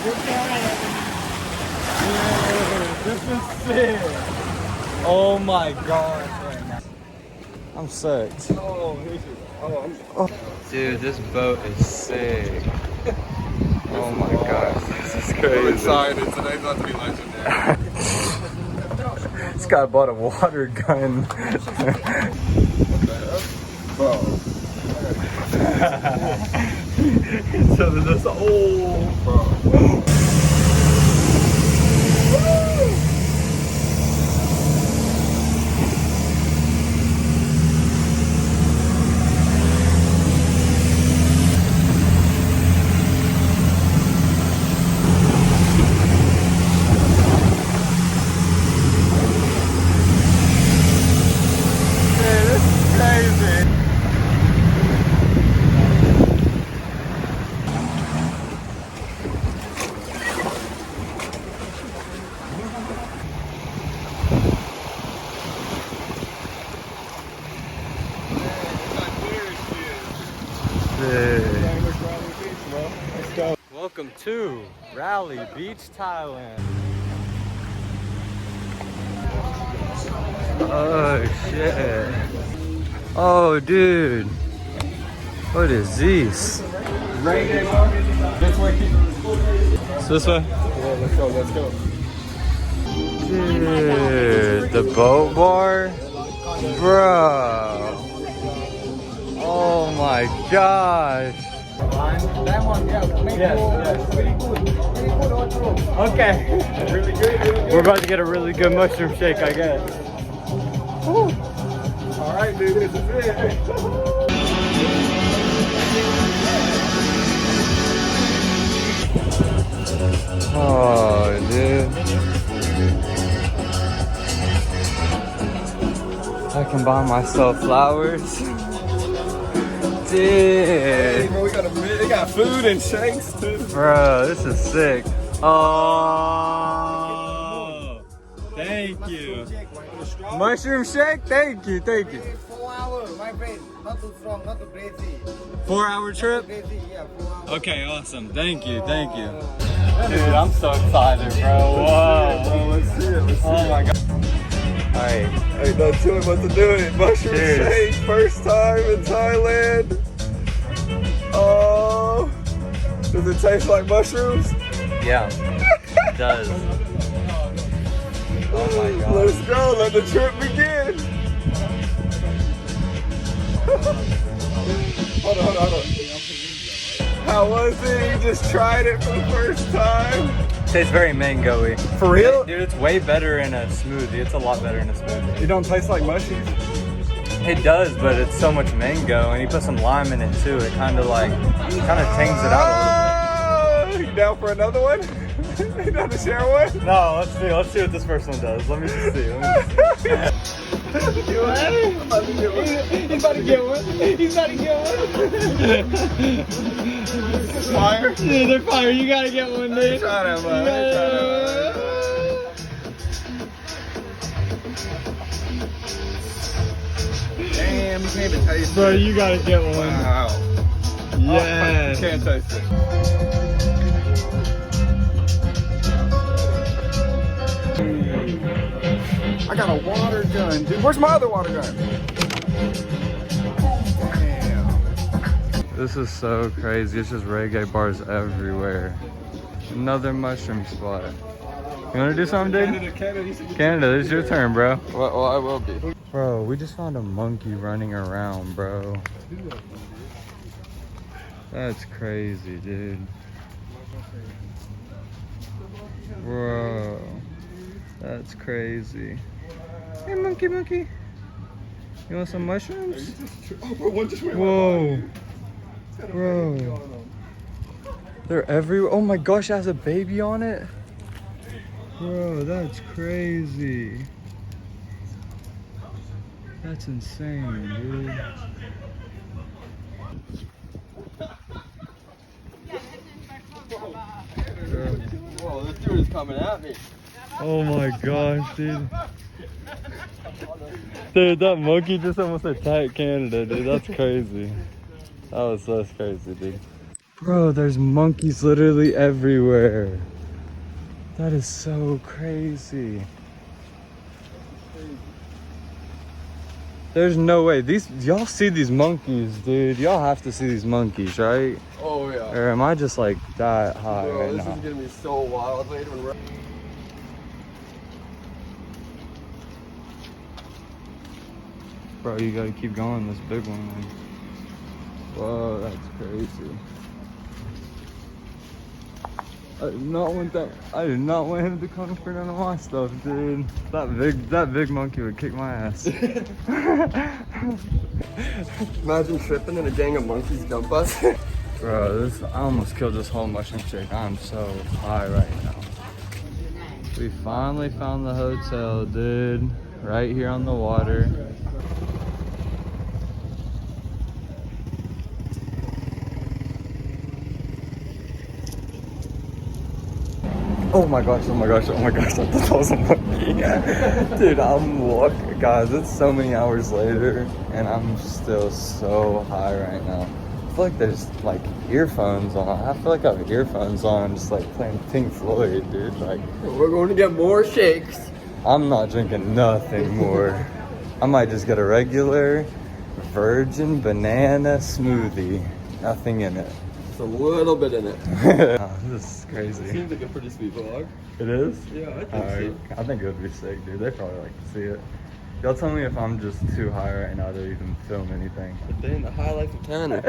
This is sick. Oh my god. I'm soaked. Dude, this boat is sick. Oh my gosh, this is crazy. I'm excited. Today's about to be legendary. This guy bought a water gun. Bro. So this bro. Welcome to Railay Beach, Thailand. Oh shit. Oh dude. What is this? It's this way? Yeah, let's go, let's go. Dude, the boat bar? Bro. Oh my gosh. Okay. We're about to get a really good mushroom shake, I guess. Alright, dude, this is it. Oh, dude. I can buy myself flowers. Dude. Hey, bro, they got food and shakes too. Bro, this is sick. Oh, thank you. Mushroom shake? Thank you, thank you. 4 hours, my friend. Not too strong, not too crazy. 4-hour trip? Crazy, yeah, 4 hours. Okay, awesome. Thank you, thank you. Dude, I'm so excited, bro. Whoa. Bro, let's see it, let's see Oh my god. Alright. Ain't no telling what to do it. Mushroom Cheers. shake, first time in Thailand. Oh, does it taste like mushrooms? Yeah, it does. Oh my god. Let's go, let the trip begin. Hold on. How was it? You just tried it for the first time? Tastes very mango-y. For real? Dude, it's way better in a smoothie. It's a lot better in a smoothie. It don't taste like mushies? It does, but it's so much mango, and you put some lime in it too. It kind of tangs it out a You down for another one? You down to share one? little bit. No, let's see what this first one does. Let me just see. He's about to get one. He's about to get one. Fire? Dude, they're fire. You gotta get one, dude. Try that, man. Damn, you can't even taste Bro, it. you gotta get one. Wow. Yeah. You can't taste it. I got a water gun, dude. Where's my other water gun? Damn. This is so crazy. It's just reggae bars everywhere. Another mushroom spot. You want to do something, dude? Canada, this is your turn, bro. Well, I will be. Bro, we just found a monkey running around, bro. That's crazy, dude. Bro, that's crazy. Hey, monkey. You want some mushrooms? Oh, bro, one just went Whoa. Bro. They're everywhere. Oh my gosh, it has a baby on it. Bro, that's crazy. That's insane, dude. Whoa, this dude is coming at me. Oh my gosh, dude. Dude, that monkey just almost attacked Canada, dude. That's crazy. That was so crazy, dude. Bro, there's monkeys literally everywhere. That is so crazy. There's no way. Y'all see these monkeys, dude. Y'all have to see these monkeys, right? Oh yeah. Or am I just like that high Bro, right this now? is gonna be so wild later when we're... Bro, you gotta keep going. This big one. Like, whoa, that's crazy. I did not want that. I did not want him to come for none of my stuff, dude. That big monkey would kick my ass. Imagine tripping and a gang of monkeys jump us. Bro, I almost killed this whole mushroom shake. I'm so high right now. We finally found the hotel, dude. Right here on the water. Oh my gosh, oh my gosh, oh my gosh, I thought that was a monkey. Dude, guys, it's so many hours later and I'm still so high right now. I feel like there's like earphones on. I feel like I have earphones on, just like playing Pink Floyd, dude. Like, We're going to get more shakes. I'm not drinking nothing more. I might just get a regular virgin banana smoothie. Nothing in it. Just a little bit in it. Oh, this is crazy. Seems like a pretty sweet vlog. It is? Yeah, I think Alright, I think it would be sick, dude. They probably like to see it. Y'all tell me if I'm just too high right now to even film anything. A day in the high life of Tanner.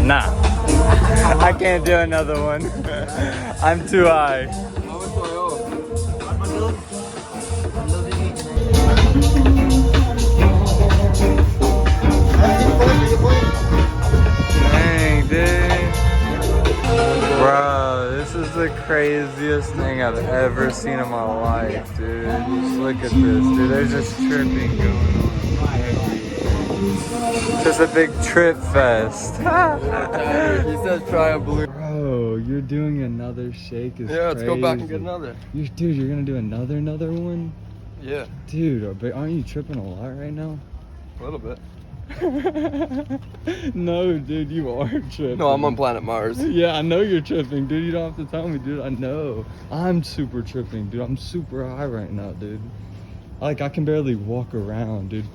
Nah, I can't do another one. I'm too high. How much do I owe? Dang, dude. Bro, this is the craziest thing I've ever seen in my life, dude. Just look at this, dude. There's just tripping going on. Just a big trip fest. He says try a blue. Bro, you're doing another shake is Yeah, let's go back and crazy. get another. Dude, you're gonna do another one? Yeah, Dude, but aren't you tripping a lot right now? a little bit. No, dude, you are tripping. No, I'm on planet Mars. Yeah, I know you're tripping, dude. You don't have to tell me, dude. I know. I'm super tripping, dude. I'm super high right now, dude. Like, I can barely walk around, dude.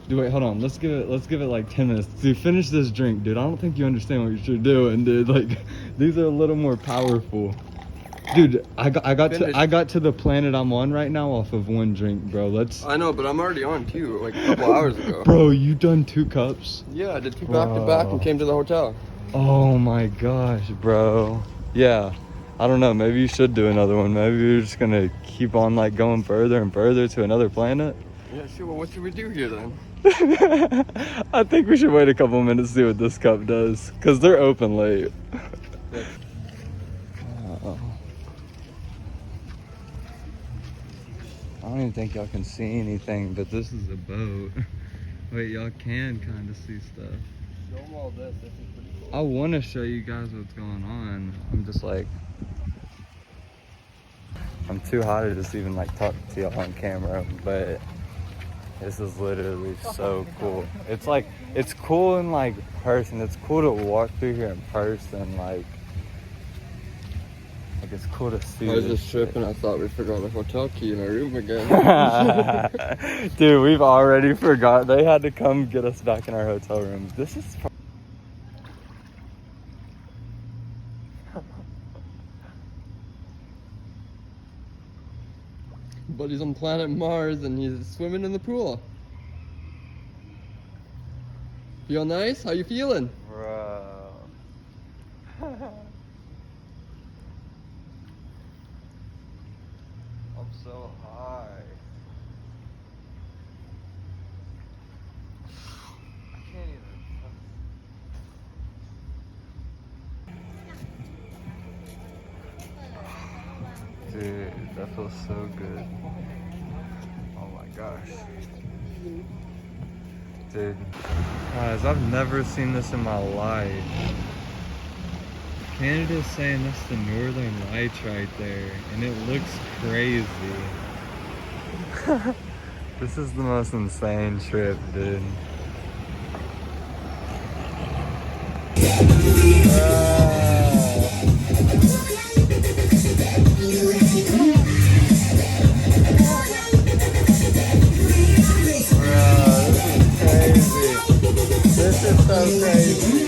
Dude, wait, hold on. Let's give it like 10 minutes. Dude, finish this drink, dude. I don't think you understand what you're doing, dude. Like, these are a little more powerful. Dude, I got to the planet I'm on right now off of one drink, bro. I know, but I'm already on two, like a couple hours ago. Bro, you done 2 cups? Yeah, I did 2 back to back and came to the hotel. Oh my gosh, bro. Yeah. I don't know, maybe you should do another one. Maybe you're just gonna keep on like going further and further to another planet. Yeah, sure. Well, what should we do here then? I think we should wait a couple minutes to see what this cup does, because they're open late. I don't even think y'all can see anything, but this is a boat. Wait, y'all can kind of see stuff. Show them all this. This is pretty cool. I want to show you guys what's going on. I'm just like, I'm too high to just even like talk to y'all on camera, but this is literally so cool. It's like, it's cool in like person. It's cool to walk through here in person. Like it's cool to see. I was this just tripping. I thought we forgot the hotel key in our room again. Dude, we've already forgot. They had to come get us back in our hotel room. This is But he's on planet Mars and he's swimming in the pool. Feel nice? How you feeling? Bro. I'm so high. I can't even. That feels so good. Oh my gosh. Dude. Guys, I've never seen this in my life. Canada's saying that's the Northern Lights right there, and it looks crazy. This is the most insane trip, dude. This is so crazy.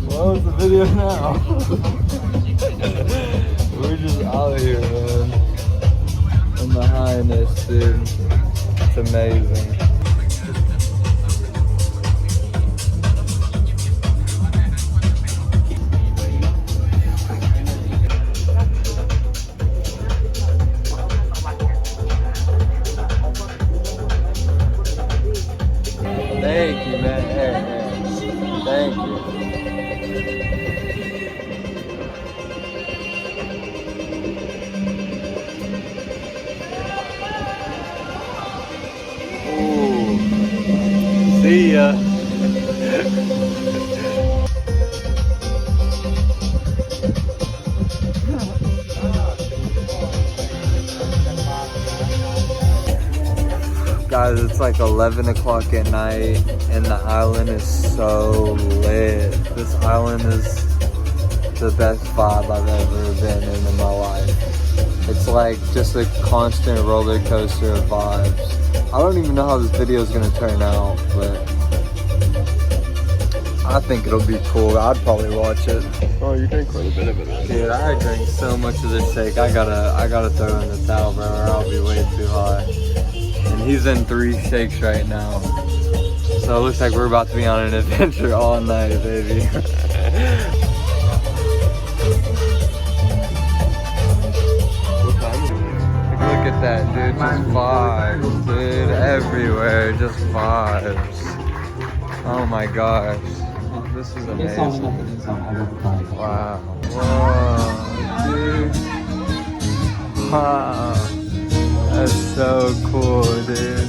What was the video now? We're just out here, man. In the highness, dude. It's amazing. Thank you, man. Hey. Thank you. Ooh. See ya. Guys, it's like 11 o'clock at night and the island is so lit. This island is the best vibe I've ever been in my life. It's like just a constant roller coaster of vibes. I don't even know how this video is gonna turn out, but I think it'll be cool. I'd probably watch it. Oh, you drink quite a bit of it. Dude, I drank so much of this shake. I gotta throw in the towel, bro, or I'll be way too high. And he's in 3 shakes right now. So it looks like we're about to be on an adventure all night, baby. Look at that, dude. Just vibes, dude. Everywhere, just vibes. Oh my gosh. This is amazing. Wow. Whoa, dude. Wow. That's so cool, dude.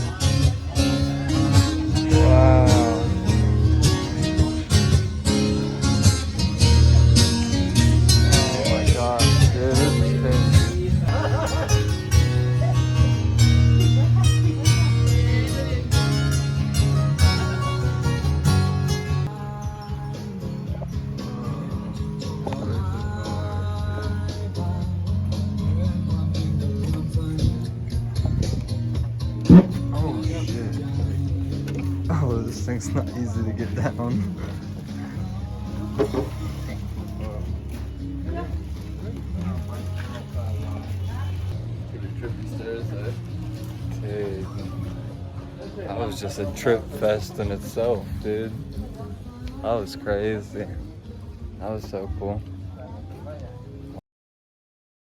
Wow. Oh my gosh, dude. This is oh, this thing's not easy to get down. Pretty trippy stairs, dude. That was just a trip fest in itself, dude. That was crazy. That was so cool.